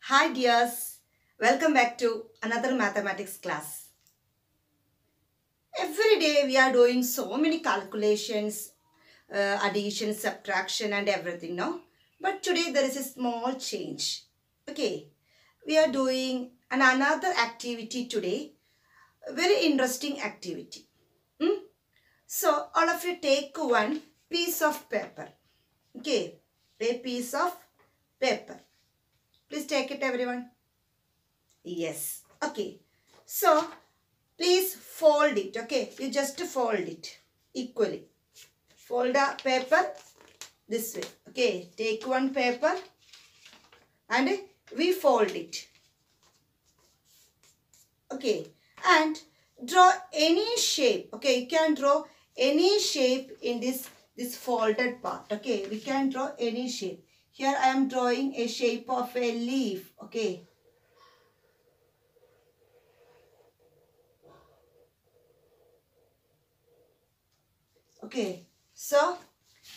Hi dears, welcome back to another mathematics class. Every day we are doing so many calculations, addition, subtraction and everything, no? But today there is a small change. Okay, we are doing another activity today, a very interesting activity. Hmm? So all of you take one piece of paper. Okay, a piece of paper. Please take it everyone. Yes. Okay. So please fold it. Okay. You just fold it equally. Fold the paper this way. Okay. Take one paper and we fold it. Okay. And draw any shape. Okay. You can draw any shape in this folded part. Okay. We can draw any shape. Here I am drawing a shape of a leaf. Okay. Okay, so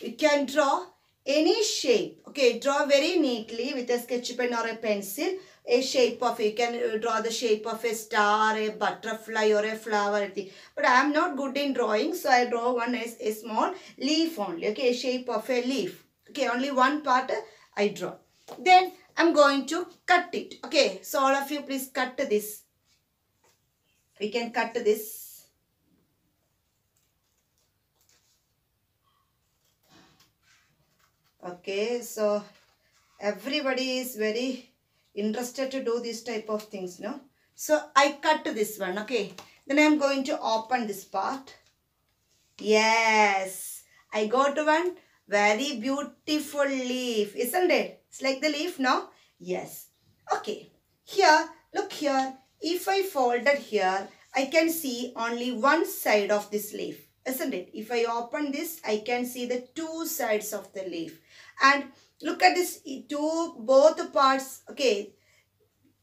you can draw any shape. Okay, draw very neatly with a sketch pen or a pencil. A shape of, you can draw the shape of a star, a butterfly or a flower, anything. But I am not good in drawing, so I draw one as a small leaf only. Okay, a shape of a leaf. Okay, only one part I draw. Then I'm going to cut it. Okay, so all of you please cut this. We can cut this. Okay, so everybody is very interested to do this type of things, no? So I cut this one, okay. Then I am going to open this part. Yes, I got one very beautiful leaf, isn't it? It's like the leaf, no? Yes. Okay, here, look here. If I folded here, I can see only one side of this leaf, isn't it? If I open this, I can see the two sides of the leaf. And look at this both parts. Okay,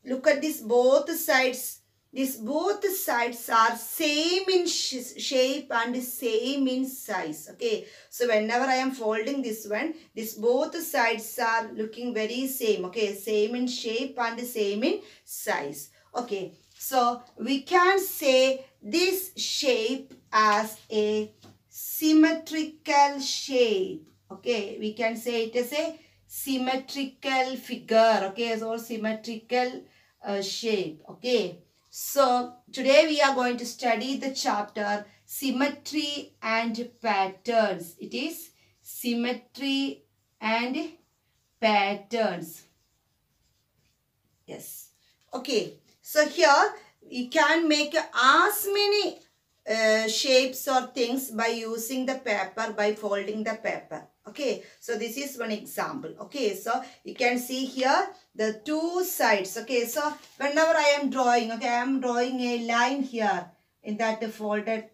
look at this both sides. These both sides are same in shape and same in size. Okay, so whenever I am folding this one, these both sides are looking very same. Okay, same in shape and same in size. Okay, so we can say this shape as a symmetrical shape. Okay, we can say it as a symmetrical figure. Okay, so symmetrical shape. Okay, so today we are going to study the chapter symmetry and patterns. It is symmetry and patterns. Yes. Okay, so here you can make as many shapes or things by using the paper, by folding the paper. Okay, so this is one example. Okay, so you can see here the two sides. Okay, so whenever I am drawing, okay, I am drawing a line here in that folded.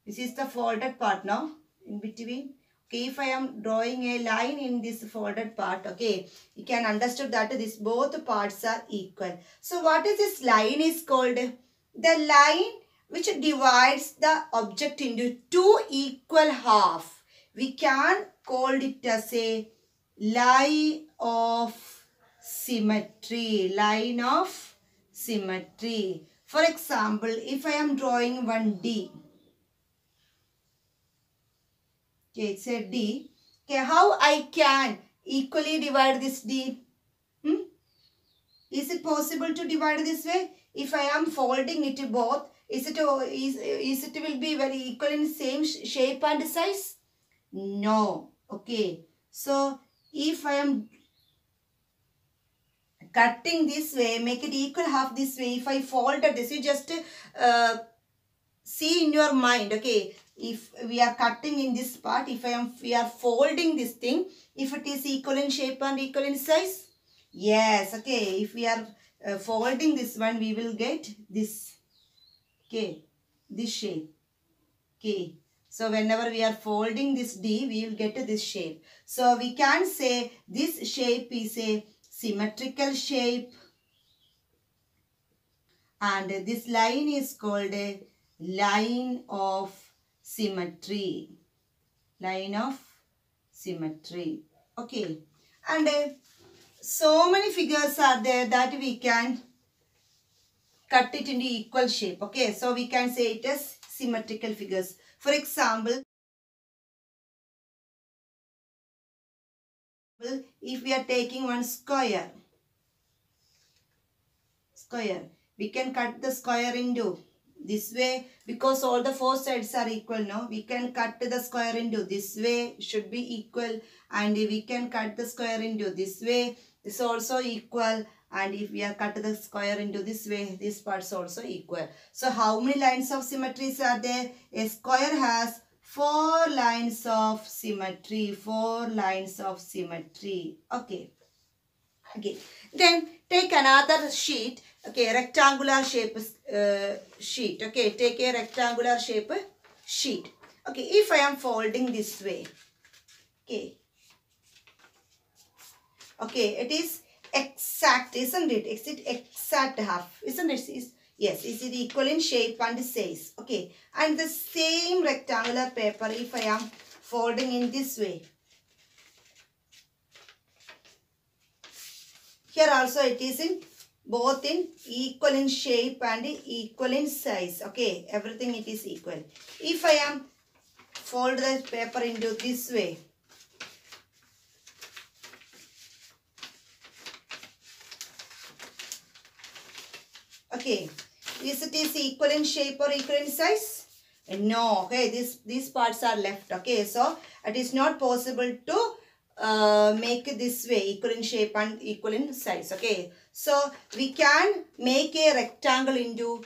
This is the folded part now in between. Okay, if I am drawing a line in this folded part, okay, you can understand that this both parts are equal. So what is this line is called? The line which divides the object into two equal half. We can call it as a line of symmetry. Line of symmetry. For example, if I am drawing one D. Okay, it's a D. Okay, how I can equally divide this D? Is it possible to divide this way? If I am folding it both, is it will be very equal in same shape and size? No. Okay. So if I am cutting this way, make it equal half this way. If I folded this, you just see in your mind. Okay, if we are cutting in this part, we are folding this thing, if it is equal in shape and equal in size, yes. Okay, if we are folding this one, we will get this. Okay, this shape. Okay, so whenever we are folding this D, we will get this shape. So we can say this shape is a symmetrical shape, and this line is called a line of symmetry. Line of symmetry. Okay, and so many figures are there that we can cut it into equal shape. Okay, so we can say it as symmetrical figures. For example, if we are taking one square, we can cut the square into this way because all the four sides are equal. No, we can cut the square into this way, should be equal, and we can cut the square into this way, this also equal, and if we are cut the square into this way, this part's also equal. So how many lines of symmetries are there? A square has 4 lines of symmetry. 4 lines of symmetry. Okay. Okay, then take another sheet. Okay, rectangular shape sheet. Okay, take a rectangular shape sheet. Okay, if I am folding this way, okay, it is exact, isn't it? Is it exact half, isn't it? Yes, is it equal in shape and size? Okay, and the same rectangular paper, if I am folding in this way, here also it is in both in equal in shape and equal in size. Okay, everything it is equal. If I am fold the paper into this way, okay, is it is equal in shape or equal in size? No. Okay, these parts are left. Okay, so it is not possible to make this way equal in shape and equal in size. Okay, so we can make a rectangle into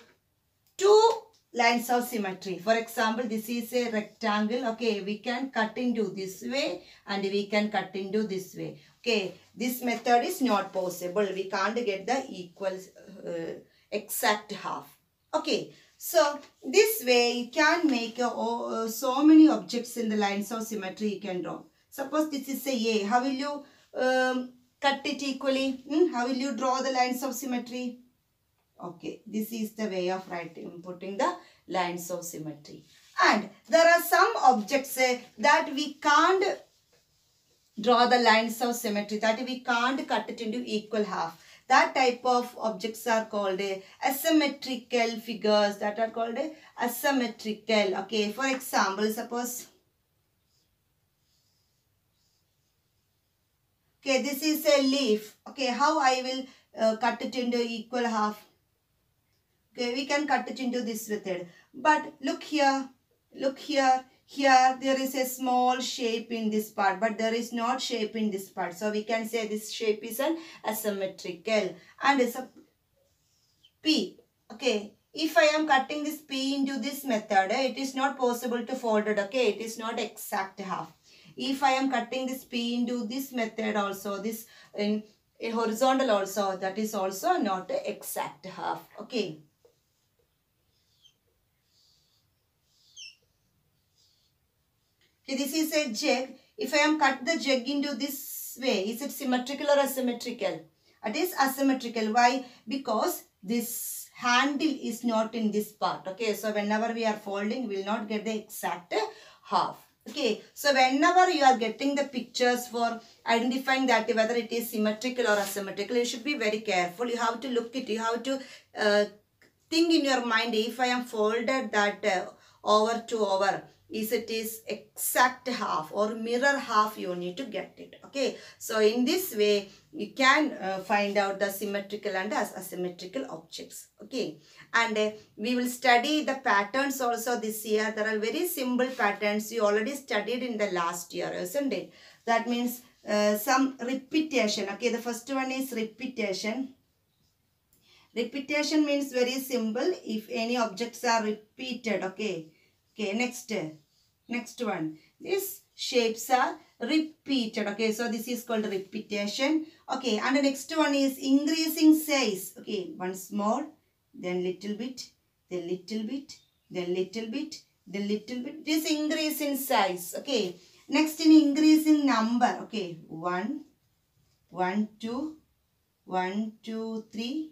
2 lines of symmetry. For example, this is a rectangle. Okay, we can cut into this way and we can cut into this way. Okay, this method is not possible. We can't get the equal exact half. Okay, so this way you can make so many objects in the lines of symmetry you can draw. Suppose this is a. How will you cut it equally? How will you draw the lines of symmetry? Okay, this is the way of writing, putting the lines of symmetry. And there are some objects that we can't draw the lines of symmetry, that we can't cut it into equal half. That type of objects are called asymmetrical figures. That are called asymmetrical. Okay, for example, suppose, okay, this is a leaf. Okay, how I will cut it into equal half? Okay, we can cut it into this method. But look here, here there is a small shape in this part, but there is not shape in this part. So we can say this shape is an asymmetrical, and it's a P. Okay, if I am cutting this P into this method, it is not possible to fold it. Okay, it is not exact half. If I am cutting this P into this method also, this in horizontal also, that is also not exact half. Okay. Okay, this is a jug. If I am cut the jug into this way, is it symmetrical or asymmetrical? It is asymmetrical. Why? Because this handle is not in this part. Okay, so whenever we are folding, we will not get the exact half. Okay, so whenever you are getting the pictures for identifying that whether it is symmetrical or asymmetrical, you should be very careful. You have to look at it. You have to think in your mind, if I am folded that over to over, is it is exact half or mirror half, you need to get it. Okay, so in this way you can find out the symmetrical and asymmetrical objects. Okay, and we will study the patterns also this year. There are very simple patterns you already studied in the last year, isn't it? That means some repetition. Okay, the first one is repetition. Repetition means very simple. If any objects are repeated. Okay. Okay. Next one. These shapes are repeated. Okay. So this is called repetition. Okay. And the next one is increasing size. Okay. One small, then little bit, then little bit, then little bit, then little bit. This increase in size. Okay. Next in increase in number. Okay. 1, 1, 2, 1, 2, 3.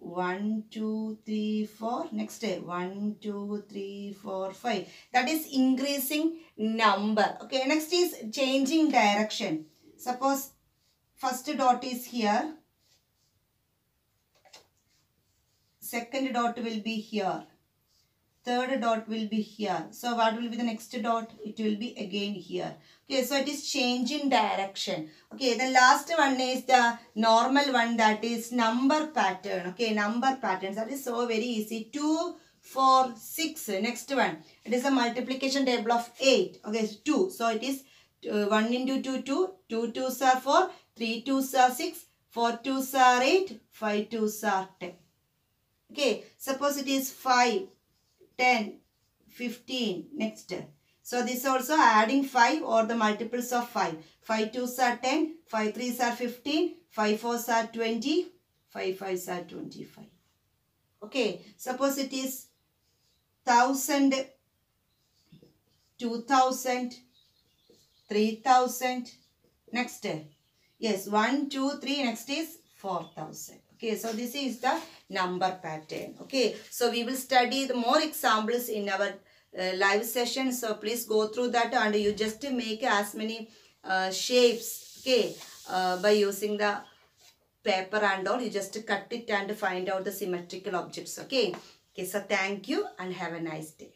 1, 2, 3, 4. Next day 1, 2, 3, 4, 5. That is increasing number. Okay. Next is changing direction. Suppose first dot is here. Second dot will be here. Third dot will be here. So what will be the next dot? It will be again here. Okay, so it is change in direction. Okay, the last one is the normal one, that is number pattern. Okay, number patterns. That is so very easy. 2, 4, 6. Next one. It is a multiplication table of 8. Okay, 2. So it is 1 into 2, 2. 2 2s are 4. 3 2s are 6. 4 2s are 8. 5 2s are 10. Okay, suppose it is 5. 10, 15, next. So this also adding 5 or the multiples of 5. 5 2s are 10, 5 3s are 15, 5 4s are 20, 5 5s are 25. Okay, suppose it is 1000, 2000, 3000, next. Yes, 1, 2, 3, next is 4000. Okay, so this is the number pattern. Okay, so we will study the more examples in our live session. So please go through that and you just make as many shapes. Okay, by using the paper and all, you just cut it and find out the symmetrical objects. Okay, so thank you and have a nice day.